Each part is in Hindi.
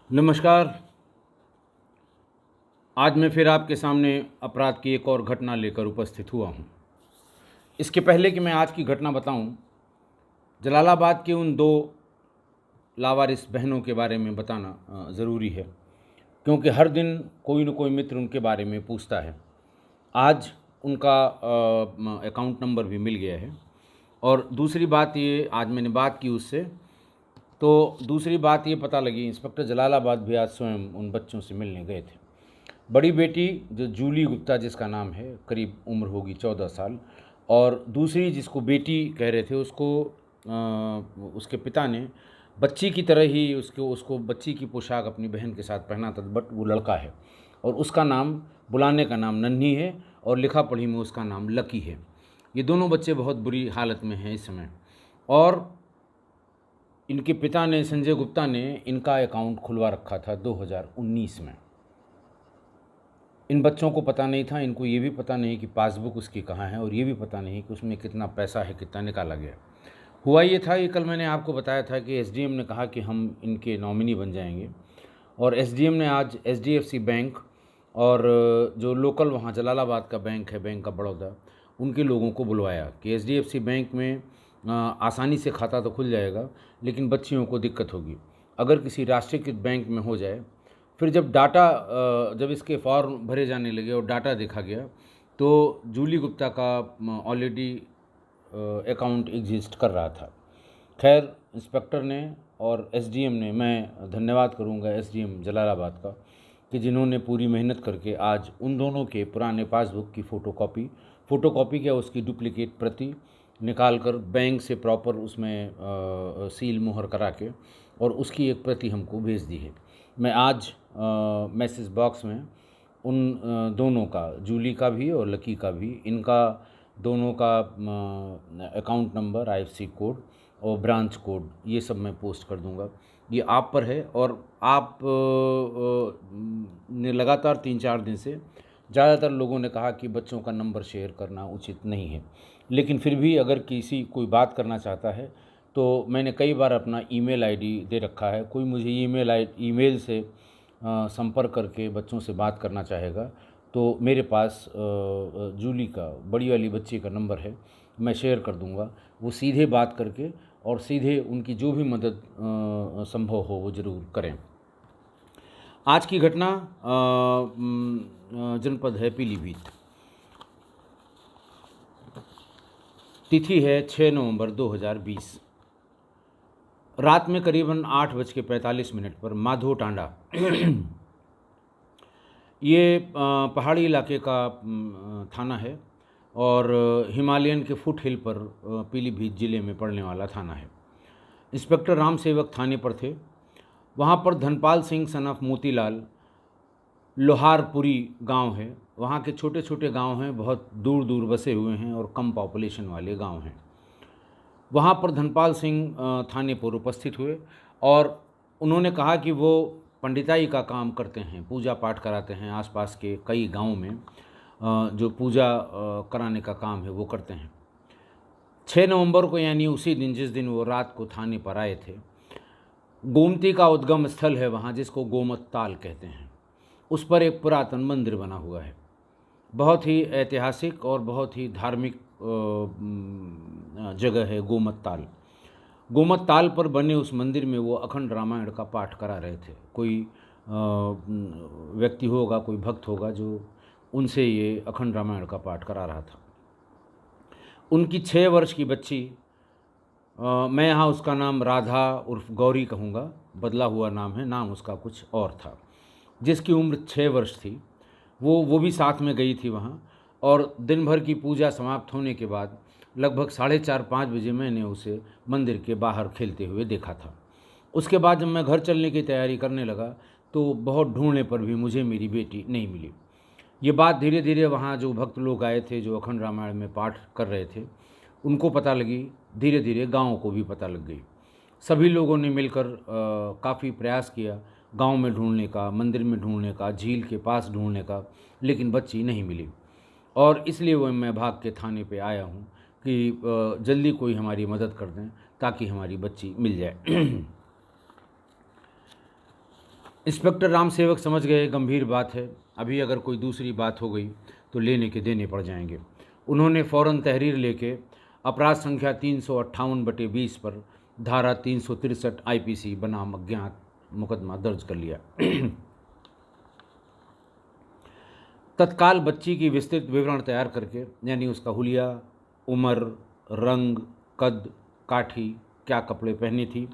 नमस्कार। आज मैं फिर आपके सामने अपराध की एक और घटना लेकर उपस्थित हुआ हूँ। इसके पहले कि मैं आज की घटना बताऊँ, जलालाबाद के उन दो लावारिस बहनों के बारे में बताना ज़रूरी है, क्योंकि हर दिन कोई न कोई मित्र उनके बारे में पूछता है। आज उनका अकाउंट नंबर भी मिल गया है। और दूसरी बात ये, आज मैंने बात की उससे, तो दूसरी बात ये पता लगी, इंस्पेक्टर जलालाबाद भी आज स्वयं उन बच्चों से मिलने गए थे। बड़ी बेटी जो जूली गुप्ता जिसका नाम है, करीब उम्र होगी 14 साल, और दूसरी जिसको बेटी कह रहे थे उसको उसके पिता ने बच्ची की तरह ही उसको उसको बच्ची की पोशाक अपनी बहन के साथ पहना था, बट वो लड़का है और उसका नाम, बुलाने का नाम नन्ही है और लिखा पढ़ी में उसका नाम लकी है। ये दोनों बच्चे बहुत बुरी हालत में हैं इस समय। और इनके पिता ने, संजय गुप्ता ने, इनका अकाउंट खुलवा रखा था 2019 में। इन बच्चों को पता नहीं था, इनको ये भी पता नहीं कि पासबुक उसकी कहाँ है और ये भी पता नहीं कि उसमें कितना पैसा है, कितना निकाला गया। हुआ ये था, ये कल मैंने आपको बताया था कि एसडीएम ने कहा कि हम इनके नॉमिनी बन जाएंगे, और एसडीएम ने आज एचडीएफसी बैंक और जो लोकल वहाँ जलालाबाद का बैंक है, बैंक ऑफ बड़ौदा, उनके लोगों को बुलवाया कि एचडीएफसी बैंक में आसानी से खाता तो खुल जाएगा, लेकिन बच्चियों को दिक्कत होगी। अगर किसी राष्ट्रीयकृत बैंक में हो जाए, फिर जब डाटा, जब इसके फॉर्म भरे जाने लगे और डाटा देखा गया, तो जूली गुप्ता का ऑलरेडी अकाउंट एग्जिस्ट कर रहा था। खैर, इंस्पेक्टर ने और एसडीएम ने, मैं धन्यवाद करूंगा एसडीएम जलालाबाद का, कि जिन्होंने पूरी मेहनत करके आज उन दोनों के पुराने पासबुक की फ़ोटोकॉपी क्या, उसकी डुप्लीकेट प्रति निकाल कर बैंक से प्रॉपर उसमें सील मुहर करा के और उसकी एक प्रति हमको भेज दी है। मैं आज मैसेज बॉक्स में उन दोनों का, जूली का भी और लकी का भी, इनका दोनों का अकाउंट नंबर, आईएफएससी कोड और ब्रांच कोड, ये सब मैं पोस्ट कर दूंगा। ये आप पर है, और आप ने लगातार 3-4 दिन से ज़्यादातर लोगों ने कहा कि बच्चों का नंबर शेयर करना उचित नहीं है, लेकिन फिर भी अगर कोई बात करना चाहता है तो मैंने कई बार अपना ईमेल आईडी दे रखा है। कोई मुझे ईमेल से संपर्क करके बच्चों से बात करना चाहेगा तो मेरे पास जूली का, बड़ी वाली बच्ची का नंबर है, मैं शेयर कर दूंगा। वो सीधे बात करके और सीधे उनकी जो भी मदद संभव हो वो ज़रूर करें। आज की घटना जनपद है पीलीभीत। तिथि है 6 नवंबर 2020। रात में करीबन 8:45 पर माधो टांडा ये पहाड़ी इलाके का थाना है और हिमालयन के फुट हिल पर पीलीभीत ज़िले में पड़ने वाला थाना है। इंस्पेक्टर राम सेवक थाने पर थे। वहाँ पर धनपाल सिंह सन ऑफ मोतीलाल, लोहारपुरी गांव है, वहाँ के छोटे छोटे गांव हैं, बहुत दूर दूर बसे हुए हैं और कम पॉपुलेशन वाले गांव हैं। वहाँ पर धनपाल सिंह थाने पर उपस्थित हुए और उन्होंने कहा कि वो पंडिताई का काम करते हैं, पूजा पाठ कराते हैं, आसपास के कई गांवों में जो पूजा कराने का काम है वो करते हैं। 6 नवंबर को, यानी उसी दिन जिस दिन वो रात को थाने पर आए थे, गोमती का उद्गम स्थल है वहाँ, जिसको गोमत ताल कहते हैं, उस पर एक पुरातन मंदिर बना हुआ है। बहुत ही ऐतिहासिक और बहुत ही धार्मिक जगह है गोमत ताल। गोमत ताल पर बने उस मंदिर में वो अखंड रामायण का पाठ करा रहे थे। कोई व्यक्ति होगा, कोई भक्त होगा जो उनसे ये अखंड रामायण का पाठ करा रहा था। उनकी 6 वर्ष की बच्ची, मैं यहाँ उसका नाम राधा उर्फ गौरी कहूँगा, बदला हुआ नाम है, नाम उसका कुछ और था, जिसकी उम्र 6 वर्ष थी, वो भी साथ में गई थी वहाँ। और दिन भर की पूजा समाप्त होने के बाद लगभग 4:30-5 बजे मैंने उसे मंदिर के बाहर खेलते हुए देखा था। उसके बाद जब मैं घर चलने की तैयारी करने लगा तो बहुत ढूंढने पर भी मुझे मेरी बेटी नहीं मिली। ये बात धीरे धीरे वहाँ जो भक्त लोग आए थे, जो अखंड रामायण में पाठ कर रहे थे, उनको पता लगी, धीरे धीरे गाँव को भी पता लग गई। सभी लोगों ने मिलकर काफ़ी प्रयास किया गांव में ढूंढने का, मंदिर में ढूंढने का, झील के पास ढूंढने का, लेकिन बच्ची नहीं मिली। और इसलिए वो मैं भाग के थाने पे आया हूँ कि जल्दी कोई हमारी मदद कर दें ताकि हमारी बच्ची मिल जाए। इंस्पेक्टर राम सेवक समझ गए गंभीर बात है, अभी अगर कोई दूसरी बात हो गई तो लेने के देने पड़ जाएंगे। उन्होंने फ़ौरन तहरीर लेके अपराध संख्या 358/20 पर धारा 363 IPC बनाम अज्ञात मुकदमा दर्ज कर लिया। तत्काल बच्ची की विस्तृत विवरण तैयार करके, यानी उसका हुलिया, उम्र, रंग, कद, काठी, क्या कपड़े पहनी थी,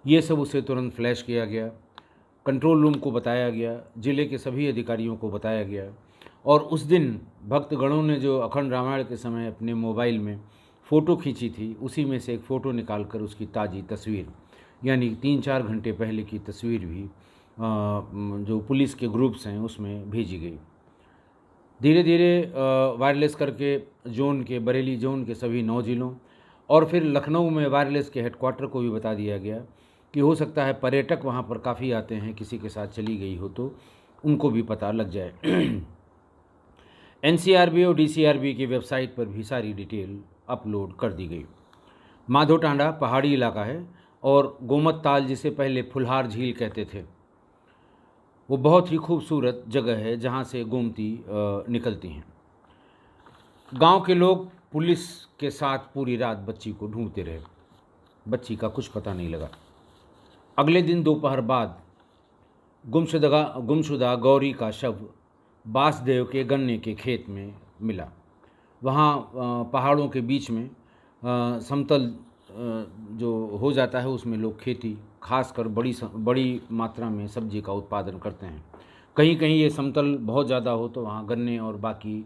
ये सब उसे तुरंत फ्लैश किया गया। कंट्रोल रूम को बताया गया, जिले के सभी अधिकारियों को बताया गया। और उस दिन भक्तगणों ने जो अखंड रामायण के समय अपने मोबाइल में फ़ोटो खींची थी, उसी में से एक फ़ोटो निकालकर उसकी ताज़ी तस्वीर, यानी 3-4 घंटे पहले की तस्वीर भी जो पुलिस के ग्रुप्स हैं उसमें भेजी गई। धीरे धीरे वायरलेस करके जोन के, बरेली जोन के सभी 9 ज़िलों और फिर लखनऊ में वायरलेस के हेडक्वार्टर को भी बता दिया गया कि हो सकता है पर्यटक वहाँ पर काफ़ी आते हैं, किसी के साथ चली गई हो तो उनको भी पता लग जाए। NCRB और DCRB की वेबसाइट पर भी सारी डिटेल अपलोड कर दी गई। माधो टांडा पहाड़ी इलाका है और गोमत ताल, जिसे पहले फुलहार झील कहते थे, वो बहुत ही खूबसूरत जगह है जहाँ से गोमती निकलती हैं। गांव के लोग पुलिस के साथ पूरी रात बच्ची को ढूंढते रहे, बच्ची का कुछ पता नहीं लगा। अगले दिन दोपहर बाद गुमशुदा गौरी का शव बासदेव के गन्ने के खेत में मिला। वहाँ पहाड़ों के बीच में समतल जो हो जाता है उसमें लोग खेती, खासकर बड़ी मात्रा में सब्जी का उत्पादन करते हैं। कहीं कहीं ये समतल बहुत ज़्यादा हो तो वहाँ गन्ने और बाकी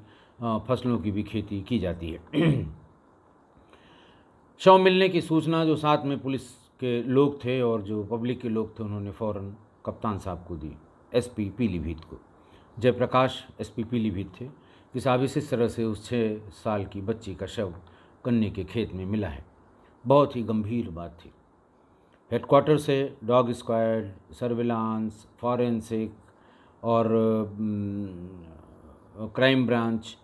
फसलों की भी खेती की जाती है। शव मिलने की सूचना जो साथ में पुलिस के लोग थे और जो पब्लिक के लोग थे, उन्होंने फ़ौरन कप्तान साहब को दी, SP पीलीभीत को। जयप्रकाश SP पीलीभीत थे कि साहब इस तरह से उस 6 साल की बच्ची का शव गन्ने के खेत में मिला है। बहुत ही गंभीर बात थी। हेडक्वार्टर से डॉग स्क्वाड, सर्विलांस, फॉरेंसिक और क्राइम ब्रांच,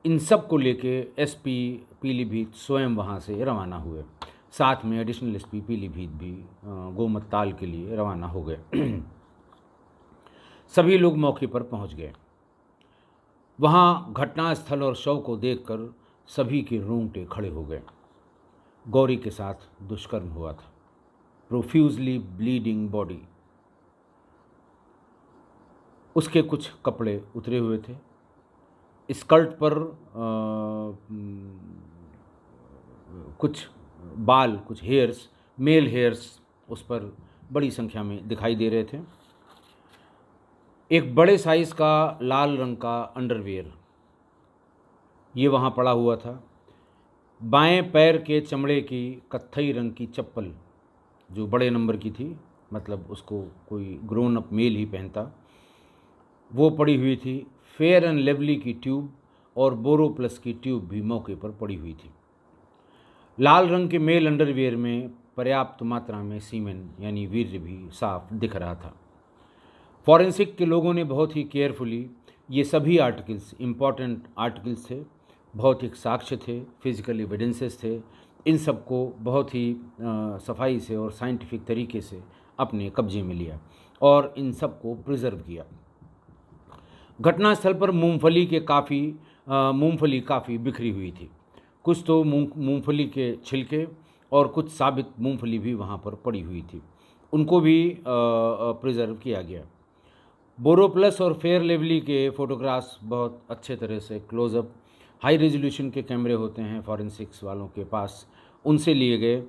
इन सब को लेके SP पीलीभीत स्वयं वहाँ से रवाना हुए। साथ में एडिशनल SP पीलीभीत भी गोमत ताल के लिए रवाना हो गए। सभी लोग मौके पर पहुँच गए। वहाँ घटनास्थल और शव को देखकर सभी के रोंगटे खड़े हो गए। गौरी के साथ दुष्कर्म हुआ था। प्रोफ्यूजली ब्लीडिंग बॉडी, उसके कुछ कपड़े उतरे हुए थे, स्कर्ट पर कुछ बाल, कुछ हेयर्स, मेल हेयर्स उस पर बड़ी संख्या में दिखाई दे रहे थे। एक बड़े साइज़ का लाल रंग का अंडरवियर ये वहाँ पड़ा हुआ था। बाएं पैर के चमड़े की कत्थई रंग की चप्पल जो बड़े नंबर की थी, मतलब उसको कोई ग्रोन अप मेल ही पहनता, वो पड़ी हुई थी। फेयर एंड लवली की ट्यूब और बोरो प्लस की ट्यूब भी मौके पर पड़ी हुई थी। लाल रंग के मेल अंडरवियर में पर्याप्त मात्रा में सीमेन यानी वीर्य भी साफ दिख रहा था। फॉरेंसिक के लोगों ने बहुत ही केयरफुली ये सभी आर्टिकल्स, इम्पॉर्टेंट आर्टिकल्स थे, भौतिक साक्ष्य थे, फिजिकल एविडेंसेस थे, इन सब को बहुत ही सफाई से और साइंटिफिक तरीके से अपने कब्जे में लिया और इन सब को प्रिजर्व किया। घटनास्थल पर मूंगफली काफ़ी बिखरी हुई थी। कुछ तो मूंगफली के छिलके और कुछ साबित मूंगफली भी वहाँ पर पड़ी हुई थी, उनको भी प्रिजर्व किया गया। बोरो प्लस और फेयर लेवली के फ़ोटोग्राफ्स बहुत अच्छे तरह से क्लोज़अप, हाई रेजोल्यूशन के कैमरे होते हैं फॉरेंसिक्स वालों के पास, उनसे लिए गए।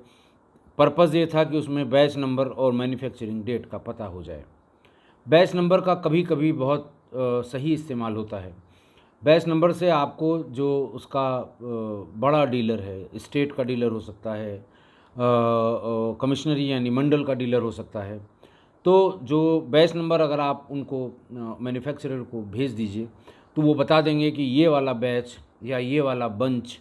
पर्पज़ ये था कि उसमें बैच नंबर और मैन्युफैक्चरिंग डेट का पता हो जाए। बैच नंबर का कभी कभी बहुत सही इस्तेमाल होता है। बैच नंबर से आपको जो उसका बड़ा डीलर है, स्टेट का डीलर हो सकता है, कमिश्नरी यानी मंडल का डीलर हो सकता है, तो जो बैच नंबर अगर आप उनको मैन्युफैक्चरर को भेज दीजिए तो वो बता देंगे कि ये वाला बैच या ये वाला बंच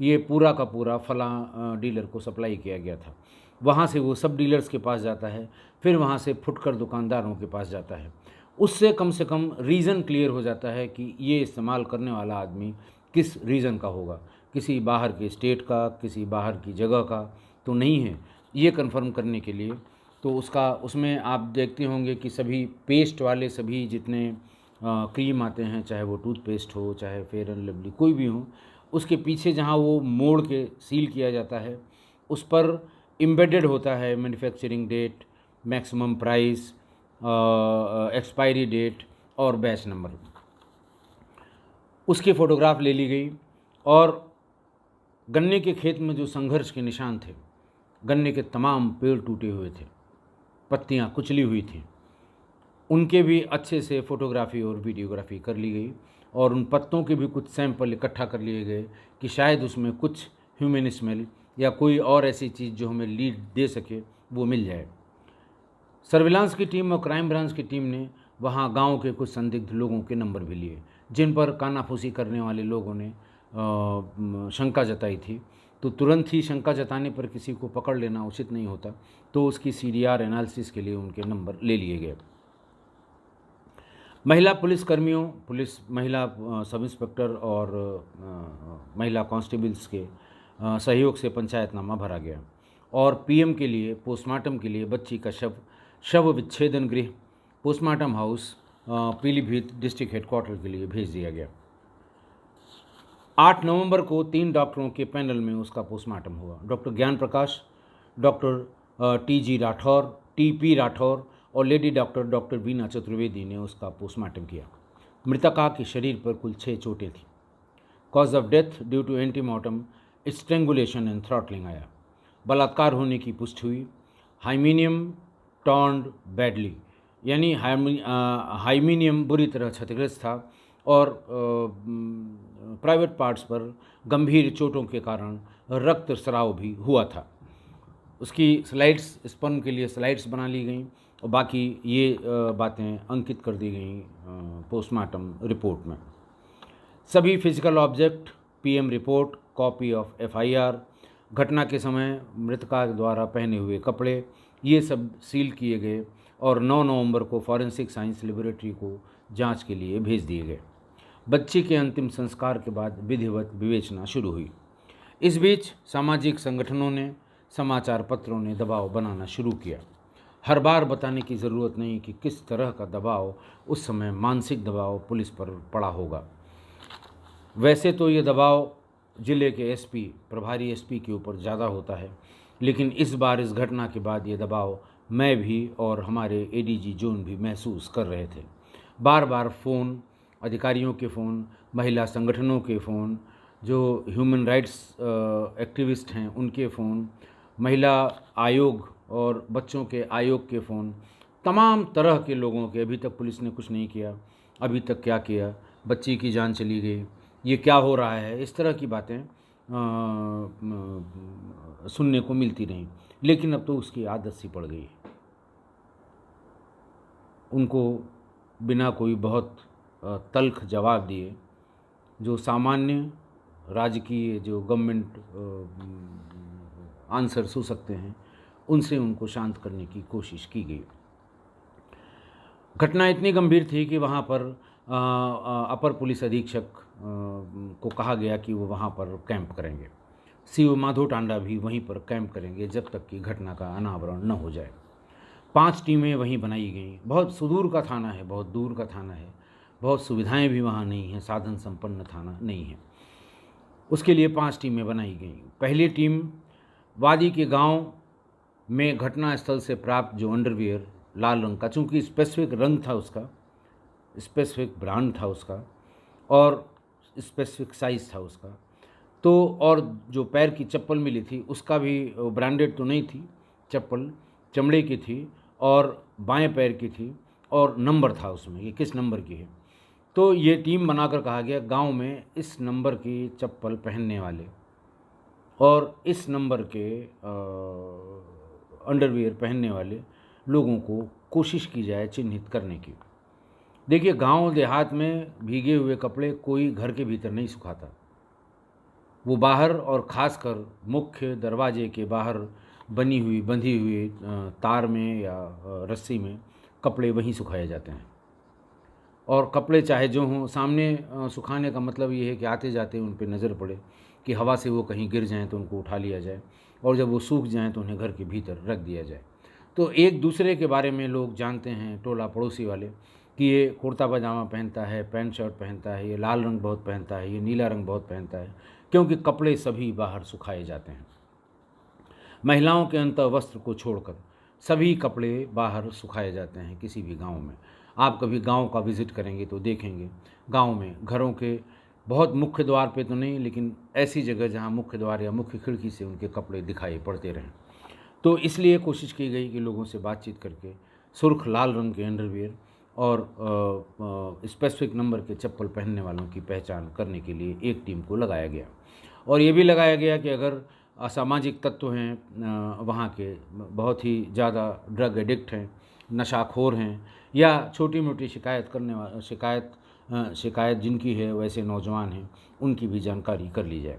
ये पूरा का पूरा फलां डीलर को सप्लाई किया गया था। वहाँ से वो सब डीलर्स के पास जाता है, फिर वहाँ से फुटकर दुकानदारों के पास जाता है। उससे कम से कम रीज़न क्लियर हो जाता है कि ये इस्तेमाल करने वाला आदमी किस रीज़न का होगा, किसी बाहर के स्टेट का, किसी बाहर की जगह का तो नहीं है। ये कंफर्म करने के लिए तो उसमें आप देखते होंगे कि सभी पेस्ट वाले सभी जितने क्रीम आते हैं, चाहे वो टूथपेस्ट हो, चाहे फेयर एंड लवली, कोई भी हो, उसके पीछे जहाँ वो मोड़ के सील किया जाता है उस पर एम्बेडेड होता है manufacturing date, maximum price, expiry date और बैच नंबर। उसकी फ़ोटोग्राफ ले ली गई और गन्ने के खेत में जो संघर्ष के निशान थे, गन्ने के तमाम पेड़ टूटे हुए थे, पत्तियां कुचली हुई थीं, उनके भी अच्छे से फ़ोटोग्राफी और वीडियोग्राफी कर ली गई और उन पत्तों के भी कुछ सैंपल इकट्ठा कर लिए गए कि शायद उसमें कुछ ह्यूमन स्मेल या कोई और ऐसी चीज़ जो हमें लीड दे सके वो मिल जाए। सर्विलांस की टीम और क्राइम ब्रांच की टीम ने वहाँ गांव के कुछ संदिग्ध लोगों के नंबर भी लिए जिन पर कानाफूसी करने वाले लोगों ने शंका जताई थी। तो तुरंत ही शंका जताने पर किसी को पकड़ लेना उचित नहीं होता, तो उसकी CDR एनालिसिस के लिए उनके नंबर ले लिए गए। महिला पुलिसकर्मियों, महिला सब इंस्पेक्टर और महिला कांस्टेबल्स के सहयोग से पंचायतनामा भरा गया और PM के लिए पोस्टमार्टम के लिए बच्ची का शव विच्छेदन गृह postmortem house Pilibhit district headquarter के लिए भेज दिया गया। 8 नवंबर को 3 डॉक्टरों के पैनल में उसका पोस्टमार्टम हुआ। Doctor Gyan Prakash, doctor TG Rathore, TP Rathore और लेडी डॉक्टर वीना चतुर्वेदी ने उसका पोस्टमार्टम किया। मृतका के शरीर पर कुल 6 चोटें थीं। Cause of death due to antemortem strangulation and throttling आया। बलात्कार होने की पुष्टि हुई। हाइमीनियम टॉर्न्ड बैडली, यानी हाइमीनियम बुरी तरह क्षतिग्रस्त था और प्राइवेट पार्ट्स पर गंभीर चोटों के कारण रक्तस्राव भी हुआ था। उसकी स्लाइड्स, स्पर्म के लिए स्लाइड्स बना ली गई और बाकी ये बातें अंकित कर दी गई पोस्टमार्टम रिपोर्ट में। सभी physical object, PM report, copy of FIR, घटना के समय मृतका द्वारा पहने हुए कपड़े, ये सब सील किए गए और 9 नवंबर को फॉरेंसिक साइंस लेबोरेटरी को जांच के लिए भेज दिए गए। बच्ची के अंतिम संस्कार के बाद विधिवत विवेचना शुरू हुई। इस बीच सामाजिक संगठनों ने, समाचार पत्रों ने दबाव बनाना शुरू किया। हर बार बताने की ज़रूरत नहीं कि किस तरह का दबाव, उस समय मानसिक दबाव पुलिस पर पड़ा होगा। वैसे तो ये दबाव जिले के SP, प्रभारी SP के ऊपर ज़्यादा होता है, लेकिन इस बार इस घटना के बाद ये दबाव मैं भी और हमारे ADG जोन भी महसूस कर रहे थे। बार बार फ़ोन, अधिकारियों के फ़ोन, महिला संगठनों के फ़ोन, जो ह्यूमन राइट्स एक्टिविस्ट हैं उनके फ़ोन, महिला आयोग और बच्चों के आयोग के फ़ोन, तमाम तरह के लोगों के। अभी तक पुलिस ने कुछ नहीं किया, अभी तक क्या किया, बच्ची की जान चली गई, ये क्या हो रहा है, इस तरह की बातें सुनने को मिलती रहीं। लेकिन अब तो उसकी आदत सी पड़ गई। उनको बिना कोई बहुत तल्ख जवाब दिए, जो सामान्य राजकीय जो गवर्नमेंट आंसर्स हो सकते हैं, उनसे उनको शांत करने की कोशिश की गई। घटना इतनी गंभीर थी कि वहाँ पर अपर पुलिस अधीक्षक को कहा गया कि वो वहाँ पर कैंप करेंगे। CO माधो टांडा भी वहीं पर कैंप करेंगे जब तक कि घटना का अनावरण न हो जाए। 5 टीमें वहीं बनाई गईं। बहुत सुदूर का थाना है, बहुत दूर का थाना है, बहुत सुविधाएं भी वहाँ नहीं हैं, साधन संपन्न थाना नहीं है। उसके लिए 5 टीमें बनाई गईं। पहली टीम वादी के गांव में घटनास्थल से प्राप्त जो अंडरवियर लाल रंग का, चूँकि स्पेसिफिक रंग था उसका, स्पेसिफिक ब्रांड था उसका और स्पेसिफिक साइज़ था उसका, तो और जो पैर की चप्पल मिली थी उसका भी ब्रांडेड तो नहीं थी, चप्पल चमड़े की थी और बाएं पैर की थी और नंबर था उसमें, ये किस नंबर की है। तो ये टीम बनाकर कहा गया गांव में इस नंबर की चप्पल पहनने वाले और इस नंबर के अंडरवियर पहनने वाले लोगों को कोशिश की जाए चिन्हित करने की। देखिए, गांव देहात में भीगे हुए कपड़े कोई घर के भीतर नहीं सुखाता, वो बाहर और ख़ासकर मुख्य दरवाजे के बाहर बंधी हुई तार में या रस्सी में कपड़े वहीं सुखाए जाते हैं। और कपड़े चाहे जो हों, सामने सुखाने का मतलब ये है कि आते जाते उन पर नज़र पड़े कि हवा से वो कहीं गिर जाएं तो उनको उठा लिया जाए और जब वो सूख जाएं तो उन्हें घर के भीतर रख दिया जाए। तो एक दूसरे के बारे में लोग जानते हैं, टोला पड़ोसी वाले, कि ये कुर्ता पजामा पहनता है, पैंट शर्ट पहनता है, ये लाल रंग बहुत पहनता है, ये नीला रंग बहुत पहनता है, क्योंकि कपड़े सभी बाहर सुखाए जाते हैं। महिलाओं के अंतर वस्त्र को छोड़कर सभी कपड़े बाहर सुखाए जाते हैं किसी भी गांव में। आप कभी गांव का विज़िट करेंगे तो देखेंगे गांव में घरों के बहुत मुख्य द्वार पे तो नहीं, लेकिन ऐसी जगह जहां मुख्य द्वार या मुख्य खिड़की से उनके कपड़े दिखाई पड़ते रहें। तो इसलिए कोशिश की गई कि लोगों से बातचीत करके सुर्ख लाल रंग के अंडरवियर और स्पेसिफिक नंबर के चप्पल पहनने वालों की पहचान करने के लिए एक टीम को लगाया गया। और ये भी लगाया गया कि अगर असामाजिक तत्व हैं वहाँ के, बहुत ही ज़्यादा ड्रग एडिक्ट हैं, नशाखोर हैं, या छोटी मोटी शिकायत जिनकी है वैसे नौजवान हैं, उनकी भी जानकारी कर ली जाए।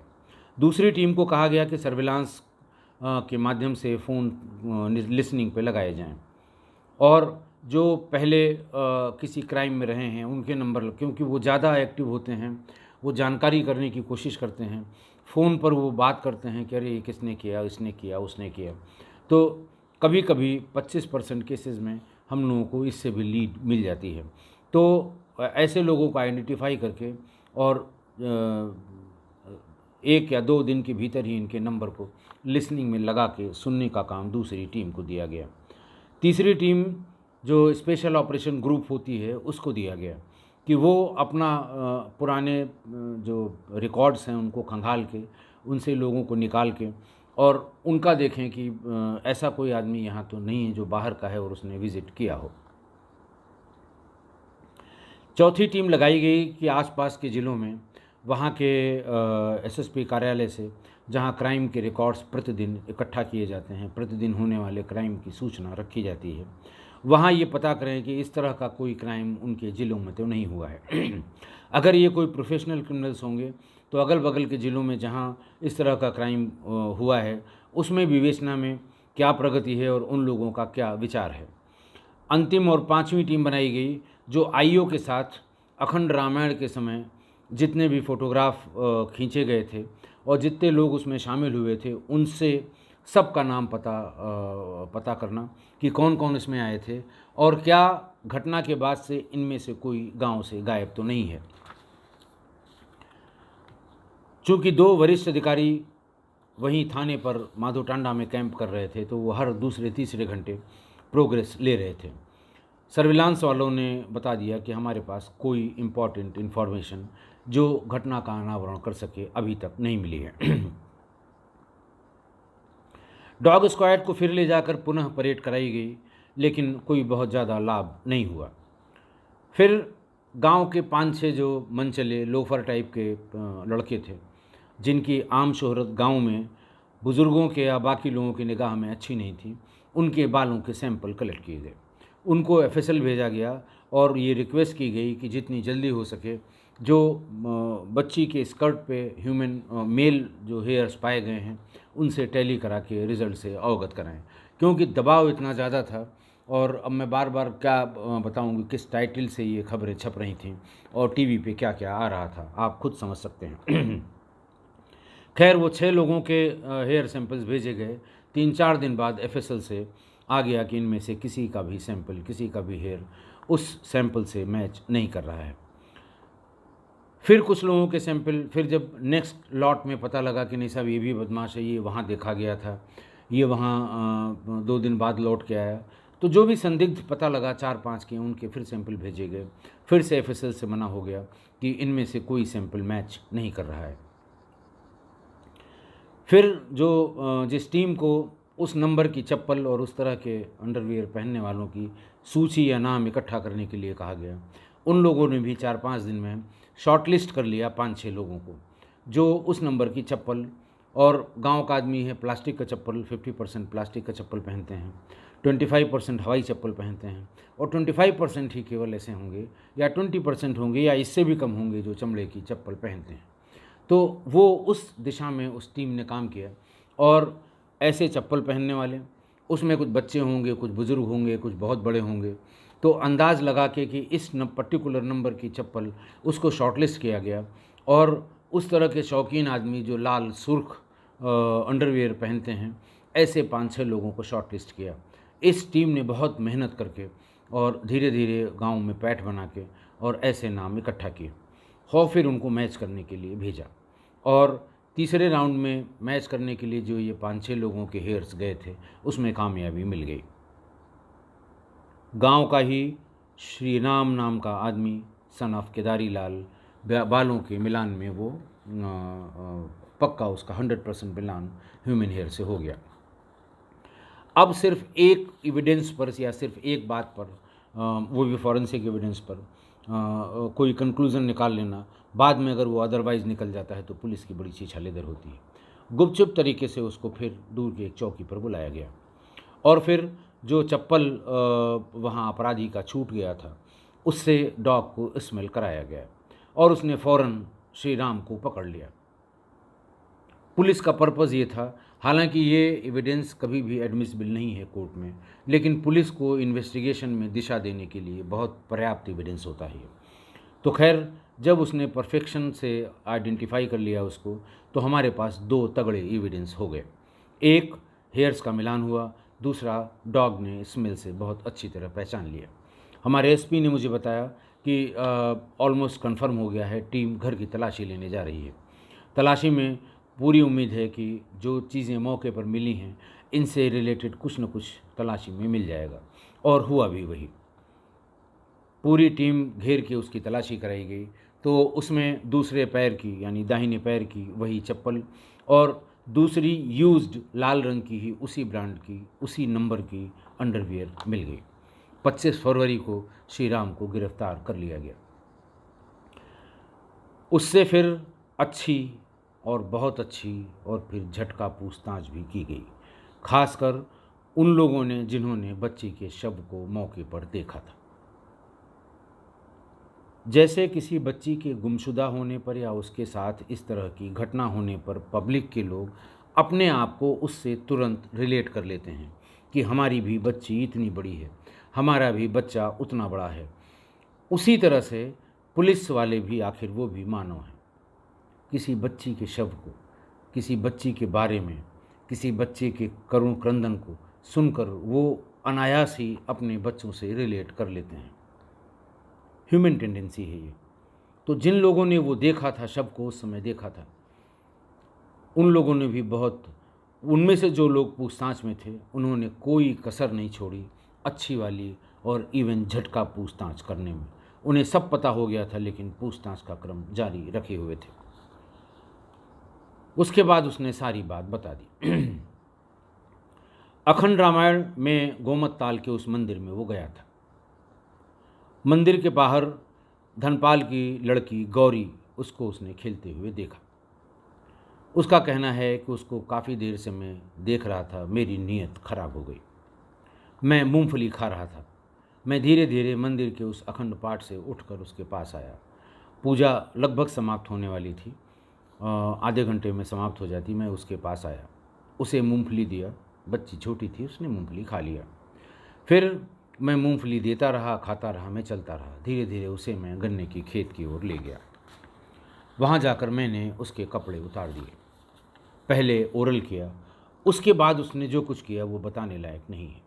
दूसरी टीम को कहा गया कि सर्विलांस के माध्यम से फ़ोन लिसनिंग पे लगाए जाएं, और जो पहले किसी क्राइम में रहे हैं उनके नंबर, क्योंकि वो ज़्यादा एक्टिव होते हैं, वो जानकारी करने की कोशिश करते हैं, फ़ोन पर वो बात करते हैं कि अरे ये किसने किया, इसने किया, उसने किया। तो कभी कभी 25% केसेस में हम लोगों को इससे भी लीड मिल जाती है। तो ऐसे लोगों को आइडेंटिफाई करके और 1 या 2 दिन के भीतर ही इनके नंबर को लिसनिंग में लगा के सुनने का काम दूसरी टीम को दिया गया। तीसरी टीम जो स्पेशल ऑपरेशन ग्रुप होती है उसको दिया गया कि वो अपना पुराने जो रिकॉर्ड्स हैं उनको खंगाल के उनसे लोगों को निकाल के और उनका देखें कि ऐसा कोई आदमी यहाँ तो नहीं है जो बाहर का है और उसने विज़िट किया हो। चौथी टीम लगाई गई कि आसपास के ज़िलों में वहाँ के एसएसपी कार्यालय से जहाँ क्राइम के रिकॉर्ड्स प्रतिदिन इकट्ठा किए जाते हैं, प्रतिदिन होने वाले क्राइम की सूचना रखी जाती है, वहाँ ये पता करें कि इस तरह का कोई क्राइम उनके ज़िलों में तो नहीं हुआ है। अगर ये कोई प्रोफेशनल क्रिमिनल्स होंगे तो अगल बगल के ज़िलों में जहाँ इस तरह का क्राइम हुआ है उसमें विवेचना में क्या प्रगति है और उन लोगों का क्या विचार है। अंतिम और 5वीं टीम बनाई गई जो आईओ के साथ अखंड रामायण के समय जितने भी फोटोग्राफ खींचे गए थे और जितने लोग उसमें शामिल हुए थे उनसे सबका नाम पता करना कि कौन कौन इसमें आए थे और क्या घटना के बाद से इनमें से कोई गांव से गायब तो नहीं है। चूँकि 2 वरिष्ठ अधिकारी वहीं थाने पर माधोटांडा में कैंप कर रहे थे तो वो हर दूसरे तीसरे घंटे प्रोग्रेस ले रहे थे। सर्विलांस वालों ने बता दिया कि हमारे पास कोई इम्पॉर्टेंट इन्फॉर्मेशन जो घटना का अनावरण कर सके अभी तक नहीं मिली है। डॉग स्क्वाड को फिर ले जाकर पुनः परेड कराई गई, लेकिन कोई बहुत ज़्यादा लाभ नहीं हुआ। फिर गांव के 5-6 जो मनचले लोफर टाइप के लड़के थे जिनकी आम शोहरत गांव में बुज़ुर्गों के या बाकी लोगों की निगाह में अच्छी नहीं थी, उनके बालों के सैंपल कलेक्ट किए गए, उनको एफएसएल भेजा गया और ये रिक्वेस्ट की गई कि जितनी जल्दी हो सके जो बच्ची के स्कर्ट पे ह्यूमन मेल जो हेयर्स पाए गए हैं उनसे टैली करा के रिज़ल्ट से अवगत कराएं, क्योंकि दबाव इतना ज़्यादा था। और अब मैं बार बार क्या बताऊंगी किस टाइटल से ये खबरें छप रही थीं और टीवी पे क्या क्या आ रहा था, आप खुद समझ सकते हैं। खैर वो 6 लोगों के हेयर सैंपल्स भेजे गए। 3-4 दिन बाद एफएसएल से आ गया कि इनमें से किसी का भी सैंपल, किसी का भी हेयर उस सैंपल से मैच नहीं कर रहा है। फिर कुछ लोगों के सैंपल, फिर जब नेक्स्ट लॉट में पता लगा कि नहीं साहब ये भी बदमाश है, ये वहाँ देखा गया था, ये वहाँ 2 दिन बाद लौट के आया, तो जो भी संदिग्ध पता लगा 4-5 के उनके फिर सैंपल भेजे गए। फिर से एफएसएल से मना हो गया कि इनमें से कोई सैंपल मैच नहीं कर रहा है। फिर जिस टीम को उस नंबर की चप्पल और उस तरह के अंडरवियर पहनने वालों की सूची या नाम इकट्ठा करने के लिए कहा गया, उन लोगों ने भी 4-5 दिन में शॉर्टलिस्ट कर लिया 5-6 लोगों को जो उस नंबर की चप्पल, और गांव का आदमी है प्लास्टिक का चप्पल, 50% प्लास्टिक का चप्पल पहनते हैं, 25% हवाई चप्पल पहनते हैं और 25% ही केवल ऐसे होंगे या 20% होंगे या इससे भी कम होंगे जो चमड़े की चप्पल पहनते हैं। तो वो उस दिशा में उस टीम ने काम किया और ऐसे चप्पल पहनने वाले, उसमें कुछ बच्चे होंगे, कुछ बुज़ुर्ग होंगे, कुछ बहुत बड़े होंगे, तो अंदाज़ लगा के कि इस पर्टिकुलर नंबर की चप्पल उसको शॉर्टलिस्ट किया गया और उस तरह के शौकीन आदमी जो लाल सुर्ख अंडरवियर पहनते हैं ऐसे 5-6 लोगों को शॉर्टलिस्ट किया। इस टीम ने बहुत मेहनत करके और धीरे धीरे गांव में पैठ बना के और ऐसे नाम इकट्ठा किए और फिर उनको मैच करने के लिए भेजा। और तीसरे राउंड में मैच करने के लिए जो ये 5-6 लोगों के हेयर्स गए थे उसमें कामयाबी मिल गई। गांव का ही श्री राम नाम का आदमी सन ऑफ केदारी लाल बालों के मिलान में वो पक्का उसका 100% मिलान ह्यूमन हेयर से हो गया। अब सिर्फ एक एविडेंस पर या सिर्फ एक बात पर वो भी फॉरेंसिक एविडेंस पर कोई कंक्लूज़न निकाल लेना, बाद में अगर वो अदरवाइज़ निकल जाता है तो पुलिस की बड़ी छीछालेदर होती है। गुपचुप तरीके से उसको फिर दूर के एक चौकी पर बुलाया गया और फिर जो चप्पल वहाँ अपराधी का छूट गया था उससे डॉग को स्मेल कराया गया और उसने फ़ौरन श्री राम को पकड़ लिया। पुलिस का पर्पज़ ये था, हालांकि ये एविडेंस कभी भी एडमिसिबल नहीं है कोर्ट में, लेकिन पुलिस को इन्वेस्टिगेशन में दिशा देने के लिए बहुत पर्याप्त एविडेंस होता है। तो खैर जब उसने परफेक्शन से आइडेंटिफाई कर लिया उसको, तो हमारे पास 2 तगड़े एविडेंस हो गए। एक हेयर्स का मिलान हुआ, दूसरा डॉग ने स्मेल से बहुत अच्छी तरह पहचान लिया। हमारे एसपी ने मुझे बताया कि ऑलमोस्ट कंफर्म हो गया है, टीम घर की तलाशी लेने जा रही है। तलाशी में पूरी उम्मीद है कि जो चीज़ें मौके पर मिली हैं इनसे रिलेटेड कुछ न कुछ तलाशी में मिल जाएगा, और हुआ भी वही। पूरी टीम घेर के उसकी तलाशी कराई गई, तो उसमें दूसरे पैर की यानी दाहिने पैर की वही चप्पल और दूसरी यूज्ड लाल रंग की ही उसी ब्रांड की उसी नंबर की अंडरवियर मिल गई। 25 फरवरी को श्री राम को गिरफ्तार कर लिया गया। उससे फिर अच्छी और बहुत अच्छी और फिर झटका पूछताछ भी की गई, खासकर उन लोगों ने जिन्होंने बच्ची के शव को मौके पर देखा था। जैसे किसी बच्ची के गुमशुदा होने पर या उसके साथ इस तरह की घटना होने पर पब्लिक के लोग अपने आप को उससे तुरंत रिलेट कर लेते हैं कि हमारी भी बच्ची इतनी बड़ी है, हमारा भी बच्चा उतना बड़ा है, उसी तरह से पुलिस वाले भी आखिर वो भी मानव हैं। किसी बच्ची के शव को, किसी बच्ची के बारे में, किसी बच्चे के करुण क्रंदन को सुनकर वो अनायास ही अपने बच्चों से रिलेट कर लेते हैं। ह्यूमन टेंडेंसी है ये। तो जिन लोगों ने वो देखा था, शव को उस समय देखा था, उन लोगों ने भी बहुत, उनमें से जो लोग पूछताछ में थे उन्होंने कोई कसर नहीं छोड़ी अच्छी वाली और इवन झटका पूछताछ करने में। उन्हें सब पता हो गया था, लेकिन पूछताछ का क्रम जारी रखे हुए थे। उसके बाद उसने सारी बात बता दी। अखंड रामायण में गोमत ताल के उस मंदिर में वो गया था। मंदिर के बाहर धनपाल की लड़की गौरी, उसको उसने खेलते हुए देखा। उसका कहना है कि उसको काफ़ी देर से मैं देख रहा था, मेरी नीयत खराब हो गई। मैं मूंगफली खा रहा था। मैं धीरे धीरे मंदिर के उस अखंड पाठ से उठकर उसके पास आया। पूजा लगभग समाप्त होने वाली थी, आधे घंटे में समाप्त हो जाती। मैं उसके पास आया, उसे मूंगफली दिया। बच्ची छोटी थी, उसने मूंगफली खा लिया। फिर मैं मूंगफली देता रहा, खाता रहा, मैं चलता रहा। धीरे धीरे उसे मैं गन्ने की खेत की ओर ले गया। वहाँ जाकर मैंने उसके कपड़े उतार दिए, पहले ओरल किया, उसके बाद उसने जो कुछ किया वो बताने लायक नहीं है।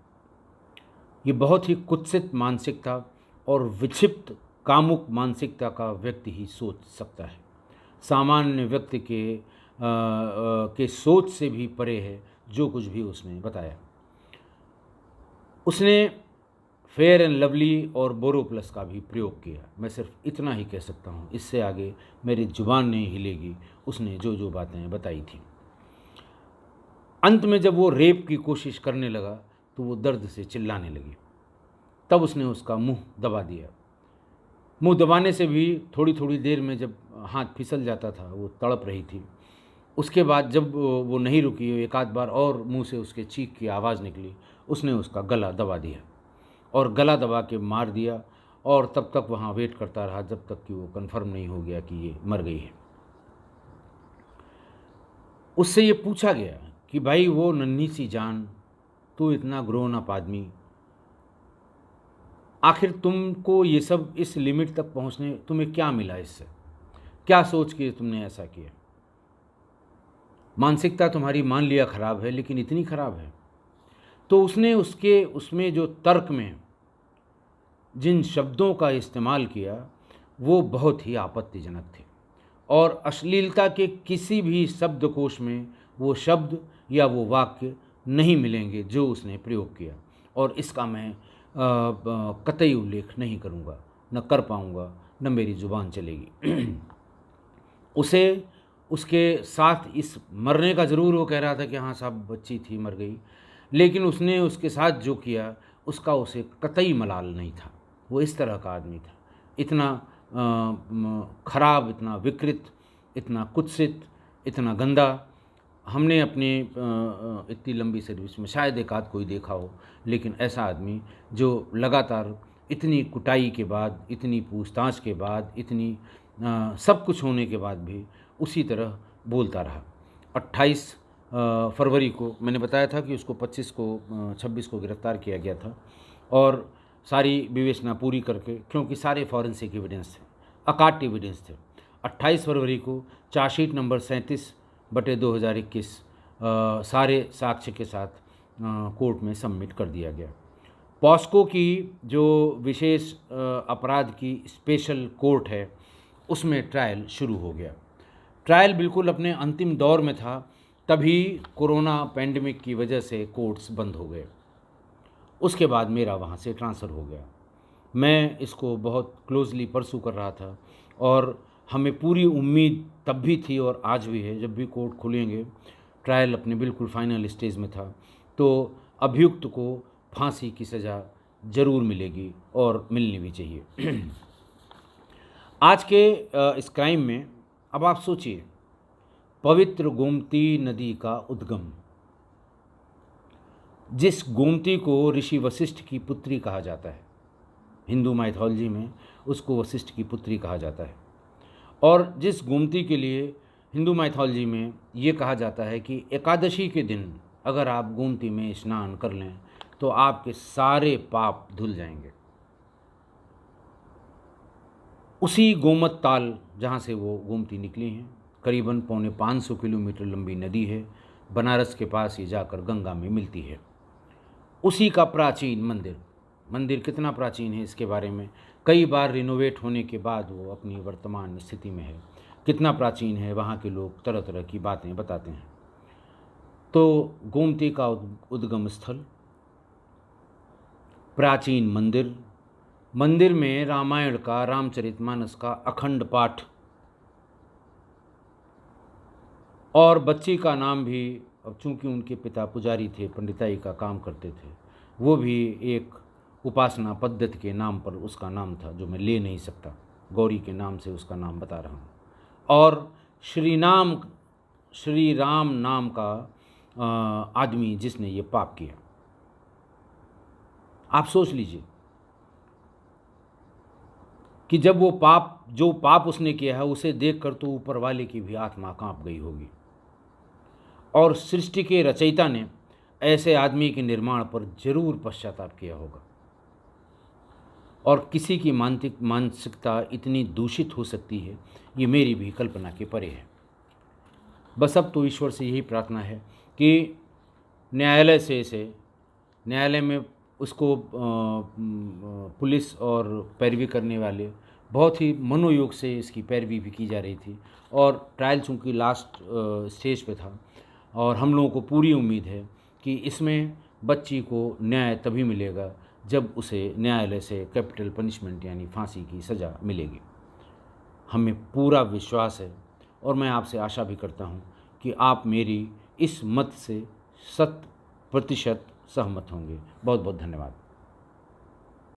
ये बहुत ही कुत्सित मानसिकता और विक्षिप्त कामुक मानसिकता का व्यक्ति ही सोच सकता है। सामान्य व्यक्ति के सोच से भी परे है जो कुछ भी उसने बताया। उसने फेयर एंड लवली और बोरोप्लस का भी प्रयोग किया। मैं सिर्फ इतना ही कह सकता हूँ, इससे आगे मेरी जुबान नहीं हिलेगी। उसने जो जो बातें बताई थी, अंत में जब वो रेप की कोशिश करने लगा तो वो दर्द से चिल्लाने लगी। तब उसने उसका मुंह दबा दिया। मुंह दबाने से भी थोड़ी थोड़ी देर में जब हाथ फिसल जाता था, वो तड़प रही थी। उसके बाद जब वो नहीं रुकी, एक आध बार और मुंह से उसके चीख की आवाज़ निकली, उसने उसका गला दबा दिया और गला दबा के मार दिया। और तब तक वहाँ वेट करता रहा जब तक कि वो कंफर्म नहीं हो गया कि ये मर गई है। उससे ये पूछा गया कि भाई वो नन्ही सी जान, तू इतना ग्रोन अप आदमी, आखिर तुमको ये सब इस लिमिट तक पहुंचने तुम्हें क्या मिला? इससे क्या सोच के तुमने ऐसा किया? मानसिकता तुम्हारी मान लिया खराब है, लेकिन इतनी खराब है? तो उसने उसमें जो तर्क में जिन शब्दों का इस्तेमाल किया वो बहुत ही आपत्तिजनक थे, और अश्लीलता के किसी भी शब्दकोश में वो शब्द या वो वाक्य नहीं मिलेंगे जो उसने प्रयोग किया, और इसका मैं कतई उल्लेख नहीं करूँगा, न कर पाऊँगा, न मेरी ज़ुबान चलेगी। उसे उसके साथ इस मरने का ज़रूर वो कह रहा था कि हाँ साहब बच्ची थी मर गई, लेकिन उसने उसके साथ जो किया उसका उसे कतई मलाल नहीं था। वो इस तरह का आदमी था, इतना खराब, इतना विकृत, इतना कुत्सित, इतना गंदा। हमने अपने इतनी लंबी सर्विस में शायद एक आध कोई देखा हो, लेकिन ऐसा आदमी जो लगातार इतनी कुटाई के बाद, इतनी पूछताछ के बाद, इतनी सब कुछ होने के बाद भी उसी तरह बोलता रहा। 28 फरवरी को मैंने बताया था कि उसको 26 को गिरफ़्तार किया गया था, और सारी विवेचना पूरी करके, क्योंकि सारे फॉरेंसिक एविडेंस थे, अकाट एविडेंस थे, 28 फरवरी को चार्जशीट नंबर 37/2021 सारे साक्ष्य के साथ कोर्ट में सबमिट कर दिया गया। पॉस्को की जो विशेष अपराध की स्पेशल कोर्ट है उसमें ट्रायल शुरू हो गया। ट्रायल बिल्कुल अपने अंतिम दौर में था, तभी कोरोना पैंडमिक की वजह से कोर्ट्स बंद हो गए। उसके बाद मेरा वहाँ से ट्रांसफ़र हो गया। मैं इसको बहुत क्लोजली परसू कर रहा था, और हमें पूरी उम्मीद तब भी थी और आज भी है, जब भी कोर्ट खुलेंगे, ट्रायल अपने बिल्कुल फाइनल स्टेज में था, तो अभियुक्त को फांसी की सज़ा ज़रूर मिलेगी और मिलनी भी चाहिए। आज के इस क्राइम में अब आप सोचिए, पवित्र गोमती नदी का उद्गम, जिस गोमती को ऋषि वशिष्ठ की पुत्री कहा जाता है, हिंदू माइथोलॉजी में उसको वशिष्ठ की पुत्री कहा जाता है, और जिस गोमती के लिए हिंदू माइथोलॉजी में ये कहा जाता है कि एकादशी के दिन अगर आप गोमती में स्नान कर लें तो आपके सारे पाप धुल जाएंगे। उसी गोमत ताल जहाँ से वो गोमती निकली हैं, करीबन 450 किलोमीटर लंबी नदी है, बनारस के पास ही जाकर गंगा में मिलती है। उसी का प्राचीन मंदिर कितना प्राचीन है इसके बारे में कई बार रिनोवेट होने के बाद वो अपनी वर्तमान स्थिति में है, कितना प्राचीन है, वहाँ के लोग तरह तरह की बातें बताते हैं। तो गोमती का उद्गम स्थल, प्राचीन मंदिर में रामायण का, रामचरितमानस का अखंड पाठ, और बच्ची का नाम भी, अब चूँकि उनके पिता पुजारी थे, पंडिताई का काम करते थे, वो भी एक उपासना पद्धति के नाम पर उसका नाम था, जो मैं ले नहीं सकता, गौरी के नाम से उसका नाम बता रहा हूँ। और श्री राम नाम का आदमी जिसने ये पाप किया, आप सोच लीजिए कि जब वो जो पाप उसने किया है उसे देखकर तो ऊपर वाले की भी आत्मा कांप गई होगी, और सृष्टि के रचयिता ने ऐसे आदमी के निर्माण पर जरूर पश्चाताप किया होगा, और किसी की मानसिकता इतनी दूषित हो सकती है, ये मेरी भी कल्पना के परे है। बस अब तो ईश्वर से यही प्रार्थना है कि न्यायालय में उसको पुलिस और पैरवी करने वाले बहुत ही मनोयोग से इसकी पैरवी भी की जा रही थी, और ट्रायल चूँकि लास्ट स्टेज पे था, और हम लोगों को पूरी उम्मीद है कि इसमें बच्ची को न्याय तभी मिलेगा जब उसे न्यायालय से कैपिटल पनिशमेंट यानी फांसी की सज़ा मिलेगी। हमें पूरा विश्वास है, और मैं आपसे आशा भी करता हूँ कि आप मेरी इस मत से 100% सहमत होंगे। बहुत बहुत धन्यवाद।